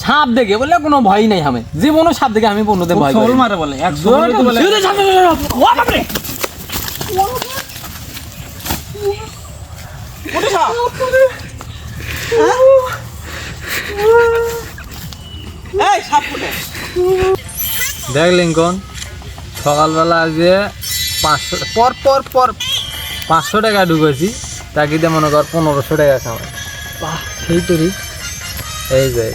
সাপ দেখে বলে কোনো ভয় নাই আমি জীবনও সাপ দেখে আমি বন্ধুদের ভয় সোল মারে বলে 100 বলে কোটে সাপ এই সাপ কোটে দেখ লিঙ্কন সকালবেলা আজকে 500 পর 500 টাকা ঢুকেছি তাকিতে মনে কর 1500 টাকা খাওয়াই বাহ সেই তোরই এই যে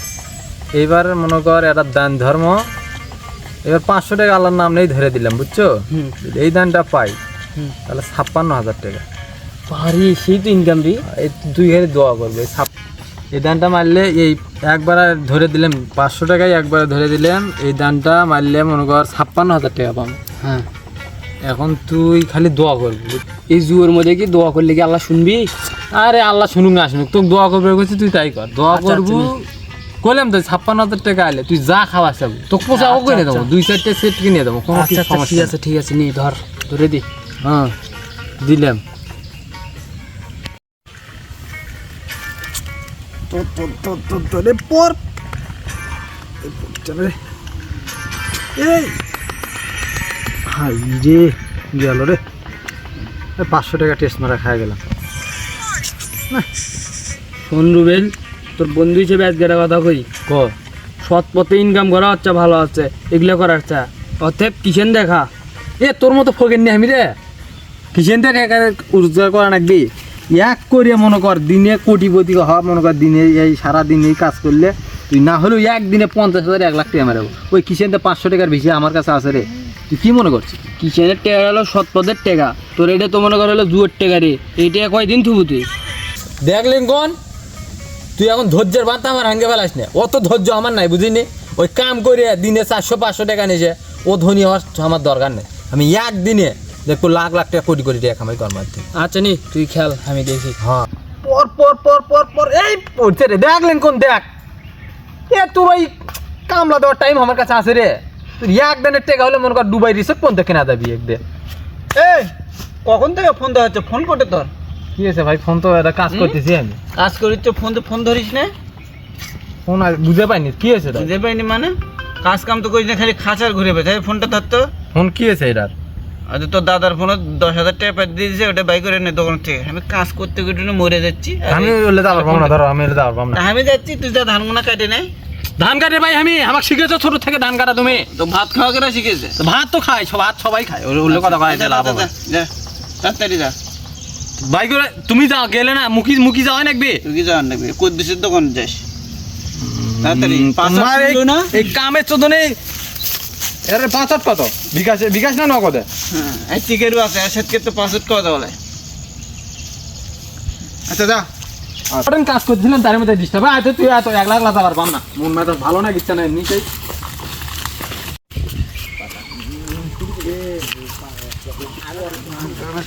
এইবার মনে কর এটা দান ধর্ম এবার 500 টাকা আল্লাহর নাম নেই ধরে দিলাম বুঝছো এই দানটা পাই তাহলে 56,000 টাকা ভারী সেই তো ইনকাম রে এই দুই হারে দোয়া করবে এই দানটা মারলে এই একবার ধরে দিলাম 500 টাকায় একবার ধরে দিলাম এই দানটা মারলে মনে কর 56,000 টাকা পাবো হ্যাঁ এখন তুই খালি দোয়া করবি এই জুয়ের মধ্যে কি দোয়া করলে কি আল্লাহ শুনবি আরে আল্লাহ শুনুক না শুনুক তোকে দোয়া করবে বলছি তুই তাই কর দোয়া আচ্ছা, করবো কইলাম তো 56,000 টাকা আইলে তুই যা খাওয়া চাবো তোকে পোষাও আচ্ছা, কিনে দেবো 2-4টে সেট কিনে দেবো কোনো আচ্ছা কিছু ঠিক সমস্যা আছে ঠিক আছে নি ধরে দি হ্যাঁ দিলাম তোরে পর এই হাই রে গেল রে 500 টাকা টেস্ট মারা খাই গেলাম শোন রুবেল তোর বন্ধু হিসেবে আজকে একটা কথা কই ক সৎ পথে ইনকাম করা হচ্ছে ভালো হচ্ছে এগুলো করার চা অতএব কিসেন দেখা এ তোর মতো ফকের নি আমি রে কিসেন টাকা রোজগার করা নাকবি এক করিয়া মনে কর দিনে কোটিপতি হওয়া মনে কর দিনে এই সারা দিন এই কাজ করলে তুই না হলেও একদিনে 50,000 1 লাখ টাকা মারাবো ওই কিসেনতে 500 টাকার বেশি আমার কাছে আছে রে তুই কি মনে করছিস কিসেনের টেকা হলো সৎ পথের টেকা তোর এটা তো মনে কর হলো জুয়ের টেকা রে এই টেকা কয়দিন থুবু তুই দেখলেন কোন তুই এখন ধৈর্যের বার্তা আমার হাঙ্গে ফেলাস না অত ধৈর্য আমার নাই বুঝিনি ওই কাম করে দিনে 400-500 টাকা নিয়েছে ও ধনী হওয়ার আমার দরকার নেই আমি একদিনে দেখো লাখ লাখ টাকা কোটি কোটি টাকা কামাই কর মারতে আচ্ছা নি তুই খেল আমি দেখি হ্যাঁ পর এই পড়ছে রে দেখলেন কোন দেখ এ তোর ওই কামলা দেওয়ার টাইম আমার কাছে আছে রে তুই একদিনের টাকা হলে মনে কর দুবাই রিসোর্ট পর্যন্ত কেনা যাবি একদিন এই কখন থেকে ফোন দেওয়া হচ্ছে ফোন করতে তোর কি আছে ভাই ফোন তো একটা কাজ করতেছি আমি কাজ করিস তো ফোন ধরিস না ফোন আর বুঝে পাইনি কি আছে বুঝতে পারিনি মানে কাজ কাম তো করিস না খালি খাঁচার ঘুরে বেড়াই ফোনটা ধরতো ফোন কি আছে এটার আচ্ছা তোর দাদার ফোনে 10,000 টাকা দিয়ে দিয়েছে ওটা বাই করে নে দোকান থেকে আমি কাজ করতে করতে মরে যাচ্ছি আমি বললে যাবার পাবো না ধরো আমি যাবার পাবো না আমি যাচ্ছি তুই যা ধান গোনা কাটে নাই ধান কাটে ভাই আমি আমাকে শিখেছো ছোট থেকে ধান কাটা তুমি তো ভাত খাওয়া কেনা শিখেছে তো ভাত তো খাই ভাত সবাই খায় ওগুলো কথা কয় লাভ হবে যা তাড়াতাড়ি যা ভাই করে তুমি যাও গেলে না মুখি যাওয়া নাকবি তুই কি যাওয়ার নাকি কুদ্দুসের দোকান যাস তাড়াতাড়ি তোমার এই কামের চোদনে এর 5 কত বিকাশ না নগদ হ্যাঁ এই টিকেরও আছে আজকে তো 5 কথা বলে আচ্ছা যা এখন কাজ করছিলাম তার মধ্যে ডিস্টার্ব আচ্ছা তুই এত 1 লাখ লাগাবার পাম না মন মেজাজ ভালো না ইচ্ছা নাই নিচেই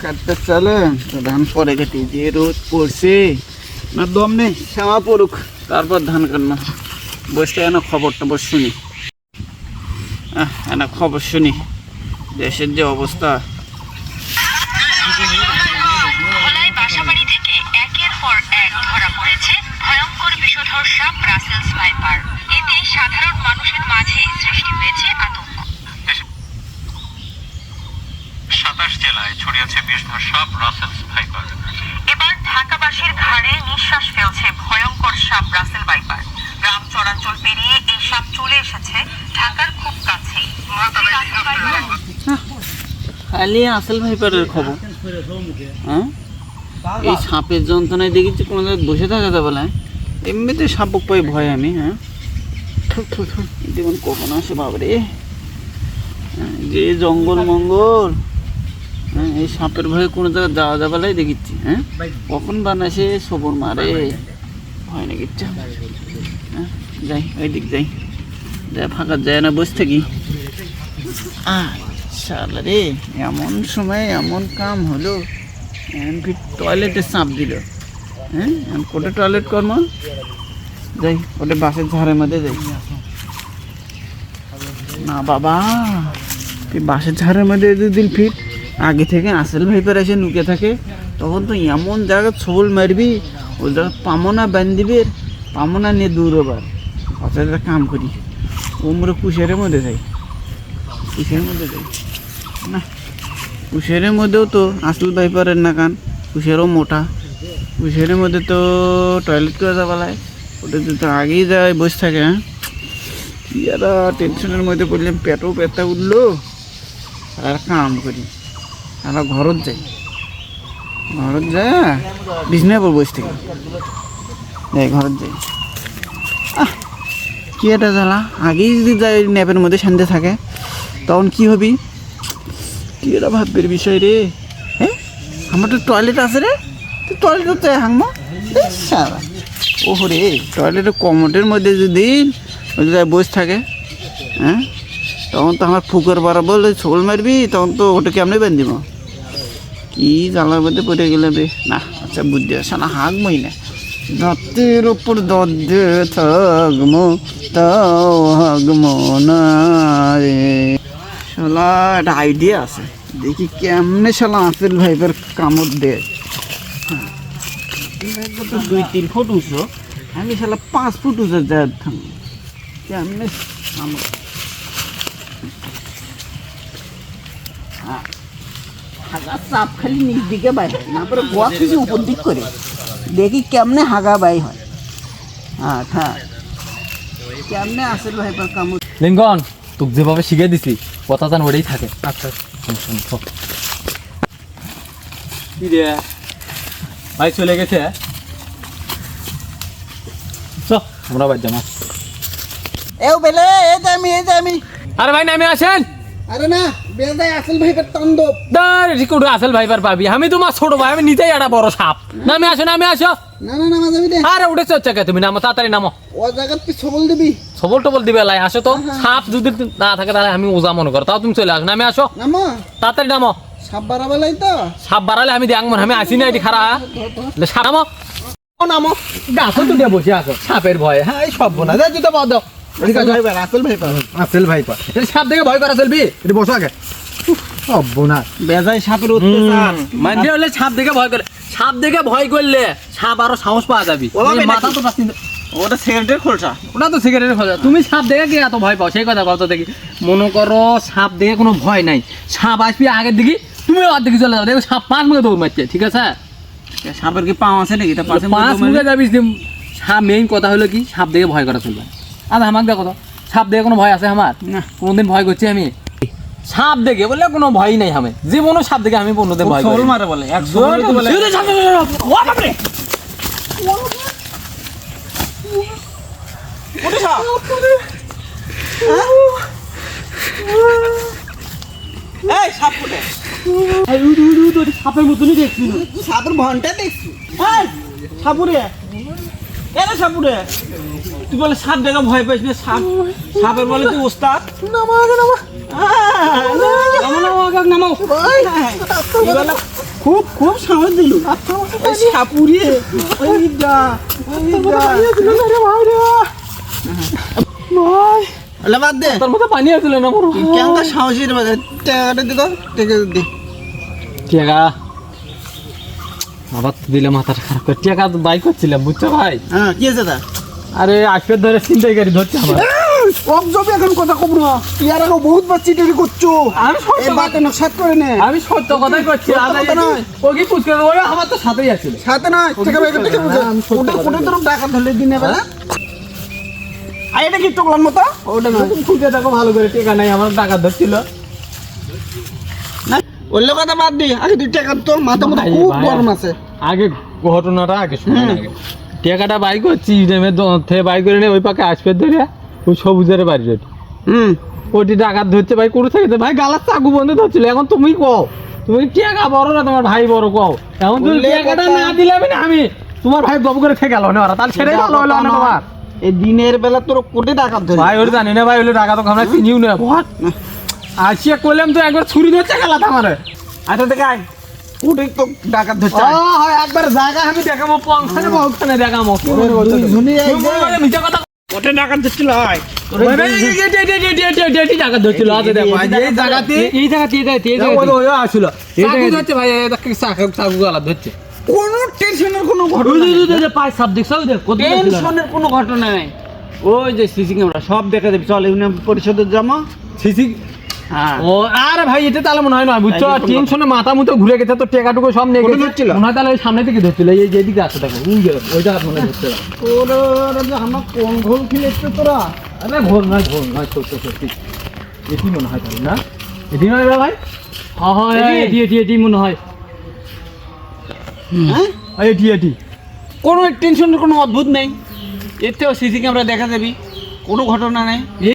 কাটতে চলে ধান পরে কেটে যে রোদ পড়ছে না দম নেই শ্যামা পড়ুক তারপর ধান কাটনা বসতে এনে খবরটা বস শুনি এনে খবর শুনি দেশের যে অবস্থা ভোলায় বাসাবাড়ি থেকে একের পর এক ধরা পড়েছে ভয়ঙ্কর বিষধর সাপ ব্রাসেলস ভাইপার এতে সাধারণ মানুষের মাঝে সৃষ্টি হয়েছে আতঙ্ক 27 জেলায় ছড়িয়েছে বিষধর সাপ রাসেলস ভাইপার এবার ঢাকাবাসীর ঘাড়ে নিঃশ্বাস ফেলছে ভয়ঙ্কর সাপ ব্রাসেল ভাইপার গ্রাম চরাঞ্চল পেরিয়ে এই সাপ চলে এসেছে ঢাকার খুব কাছেই খালি আসল ভাইপারের খবর হ্যাঁ এই সাপের যন্ত্রণায় দেখেছি কোনো জায়গায় বসে থাকা যাবে না এমনিতে সাপ পাই ভয় আমি হ্যাঁ জীবন কখন আসে বাবরে যে জঙ্গল মঙ্গল হ্যাঁ এই সাপের ভয়ে কোনো জায়গায় যাওয়া যাবেলাই দেখেছি হ্যাঁ কখন বানাসে সবর মারে ভয় না কিচ্ছু হ্যাঁ যাই ওই দিক যাই যাই ফাঁকা যায় না বসে থাকি শালা রে এমন সময় এমন কাম হলো টয়লেটে সাপ দিল হ্যাঁ কোটে টয়লেট কর্ম যাই ওটা বাসের ঝাড়ের মধ্যে যাই না বাবা তুই বাসের ঝাড়ের মধ্যে দিন ফিট আগে থেকে আসল ভাইপার এসে নুকে থাকে তখন তো এমন জায়গা ছবল মারবি ওই জায়গা পামনা বান দিবি পামনা নিয়ে দূর হবার হঠাৎ একটা কাম করি, ওমরে কুশেরের মধ্যে যাই, কুশের মধ্যে যাই না, কুশেরের মধ্যেও তো আসল ভাইপারের না কান, কুশেরও মোটা, কুশেরের মধ্যে তো টয়লেট করে যাওয়া লাগে, ওটা তো আগেই যায় বসে থাকে। হ্যাঁ ইয়ারা টেনশনের মধ্যে পড়লাম, পেটও ব্যথা উঠলো। আর কাম করি, আর ঘরত যাই, ঘরত যা বিছনায় পর বসে থেকে যাই, ঘরত যাই। কি এটা জ্বালা, আগেই যদি যাই ন্যাপের মধ্যে শান্তি থাকে তখন কি হবি, কি এটা ভাববের বিষয় রে। হ্যাঁ আমার তো টয়লেট আছে রে, তুই টয়লেটও চাই হাংমা সারা। ওহো রে, টয়লেটের কমোটের মধ্যে যদি বসে থাকে, হ্যাঁ তখন তো আমার ফুকর বরাবর ছোল মারবি, তখন তো ওটা কেমনে বেঁধিব, কি জ্বালার মধ্যে পড়ে গেলে রে। না আচ্ছা বুদ্ধি আসে না, হাঁকমই না, দাঁতের ওপর দে থাকমো তাও হাগমো না রে। শালা একটা আইডিয়া আছে, দেখি কেমনে শালা আসেল ভাইবের কামড় দেয়। 2-3 ফুট উঁচু, আমি শালা 5 ফুট উঁচু যায় থাকবো, কেমনে কামড়। হাগা চাপ খালি নিচ দিকে বাইর হয়, না পরে গোয়া কিছু উপর দিক করে দেখি কেমনে হাগা বাই হয়। হ্যাঁ হ্যাঁ, কেমনে আসেল ভাইপার কামড়। লিঙ্কন তোকে যেভাবে শিখে দিছি কথা জান ওটাই থাকে। আচ্ছা কি রে ভাই চলে গেছে, আমরা বাদ জামা। এও বেলে এই যে আমি আরে ভাই নামে আসেন। আরে না বেজাই আসেল ভাইপার তাণ্ডব। রিকুড আসল ভাইবার পাবি, আমি তোমার ছোট ভাই, আমি নিজেই একটা বড় সাপ। নামে আসো নামে আসো। না না নামা যাবি রে। আরে উঠে চচ্ছে কে তুমি, নামো তাড়াতাড়ি নামো। ও জায়গা তুই সবল দিবি, সবল টবল দিবে লাই, আসো তো। সাপ যদি না থাকে তাহলে আমি ওজা মনে করো, তাও তুমি চলে আসো, নামে আসো নামা তাড়াতাড়ি নামো। সাপ বাড়াবেলাই তো, সাপ বাড়ালে আমি দেখ মনে, আমি আসি না এটি খারা সাপ নামো। ও নামো, গাছও তুলে বসে আছো সাপের ভয়ে। হ্যাঁ এই সব বোনা যা জুতো পাও দাও। আসেল ভাইপার আসেল ভাইপার, এটা সাপ দেখে ভয় করা চলবি, এটা বসো আগে। সব বোনা বেজাই সাপের অত্যাচার, মানে হলে সাপ দেখে ভয় করে, সাপ দেখে ভয় করলে সাপ আরো সাহস পাওয়া যাবি। মাথা তো পাচ্ছি না, ওটা সিগারেটের খোলসা, ওটা তো সিগারেটের খোঁজা। তুমি সাপ দেখে কি এত ভয় পাও সেই কথা কত দেখি। মনে করো সাপ দেখে কোনো ভয় নাই, সাপ আসবি আগের দিকে, তুমি ওর দিকে চলে যাও, দেখো সাপ 5 মুখে দৌড় মারছে, ঠিক আছে। সাপের কি পাও আছে নাকি? 5 মুখে যাবি। সাপ মেইন কথা হলো কি, সাপ দেখে ভয় করা চলবে। আর আমাকে দেখো তো, সাপ দেখে কোনো ভয় আছে আমার? না। কোনোদিন ভয় করছি আমি? সাপ দেখে বলে কোনো ভয় নাই আমি, জীবনও সাপ দেখে আমি কোনোদিন ভয় করি। সোল মারে বলে, এক সোল বলে ওটা সাপ। এই সাপ কোটে, সাপের মতনই দেখছি। সাপের ঘন্টা দেখছি। এই সাপুরে, এরে সাপুরে, তুই বলে সাপ দেখা ভয় পাইস না? সাপ, সাপের বলে তুই ওস্তাদ। নামা আগে নামা, নামাও। খুব খুব সাহস দিল সাপুরে। বাদ দে, তোর মতো পানি আসছিল না মোর। কেমন সাহসী রে, টাকাটা দিত, টাকা দি। টিকা আবার দিলে মাথাটা খারাপ করে, টিকা বাই করছিলাম বুঝছো ভাই। হ্যাঁ কি আছে তা? আরে আজকের ধরে চিন্তাই গাড়ি ধরছে আমার। এখন কথা কব না, ইয়ার আগে বহুত বার চিটারি করছো। আমি এই বাতে নকশাত করে নে। আমি সত্য কথাই করছি। সত্য কথা নয়। ও কি পুচকে ওই আমার তো সাথেই আছিল। সাথে নয়, থেকে বাইরে থেকে বুঝে। ওটা কোনে তোর ডাকা ধরলে দিনে বেলা। আই এটা কি টকলার মতো? ওটা না, তুমি খুঁজে দেখো ভালো করে, টিকা নাই আমার টাকা ধরছিল। না অন্য কথা বাদ দি, আগে তুই টাকা তো মাথা মতো খুব গরম আছে। আগে ঘটনাটা আগে শুনুন। আগে টিকাটা বাই করছি, নেমে থেকে বাই করে নিয়ে ওই পাকে আসবে ধরে ওই সবুজের বাড়ি যেত। ওটি ডাকাত ধরছে ভাই, কোনো থেকে ভাই গালার চাকু বন্ধ ধরছিল। এখন তুমি কও, তুমি টিকা বড় না তোমার ভাই বড়, কও এখন তুমি টিকাটা না দিলে আমি তোমার ভাই বাবু করে থেকে গেল না ওরা, তাহলে সেটাই ভালো হলো না তোমার। এই দিনের বেলা তোর কোটি ডাকাত ধরে ভাই ওটা জানি না ভাই, ওটা ডাকাত আমরা চিনিও না। আসিয়া কইলাম তো একবার ছুরি ধরছে গেলাত আমারে। আচ্ছা দেখাই কোটি তো ডাকাত ধরছে। একবার জায়গা আমি দেখাবো, পংখানে বহুখানে দেখাবো। মিথ্যা কথা কোটি ডাকাত ধরছিল হয়। টাকা ধরছিল, এই জায়গাতে আসছিল ভাই, চাকু গালা ধরছে। কোনো টেনশনের কোনো ঘটনা পাঁচ সাপ দেখছো, টেনশনের কোনো ঘটনা নাই। ওই যে সিসি ক্যামেরা সব দেখা যাবে, চল ইউনিয়ন পরিষদের জমা। সিসি হ্যাঁ ও আরে ভাই এটা তাহলে মনে হয় না বুঝছো, এই যে টেনশনে মাথা মুতো ঘুরে গেছে, তো টেকাটুকু সব নিয়ে কোথায় গেছে ধরছিল? মনে হয়, তাহলে ওই সামনে থেকে ধরছিল, এই যেদিকে আছে দেখো ওইটা মনে ধরছে। ওরে আমার কোন ঘোল খেলেছে তোরা? আরে ভোর নয় সত্যি সত্যি এটি মনে হয় তাহলে না, এটি নয় রে ভাই? হ্যাঁ হ্যাঁ এটি মনে হয়, হ্যাঁ এটি কোনো টেনশনের কোনো অদ্ভুত নেই, এতেও সিসি ক্যামেরা দেখা যাবি, কোনো ঘটনা নেই।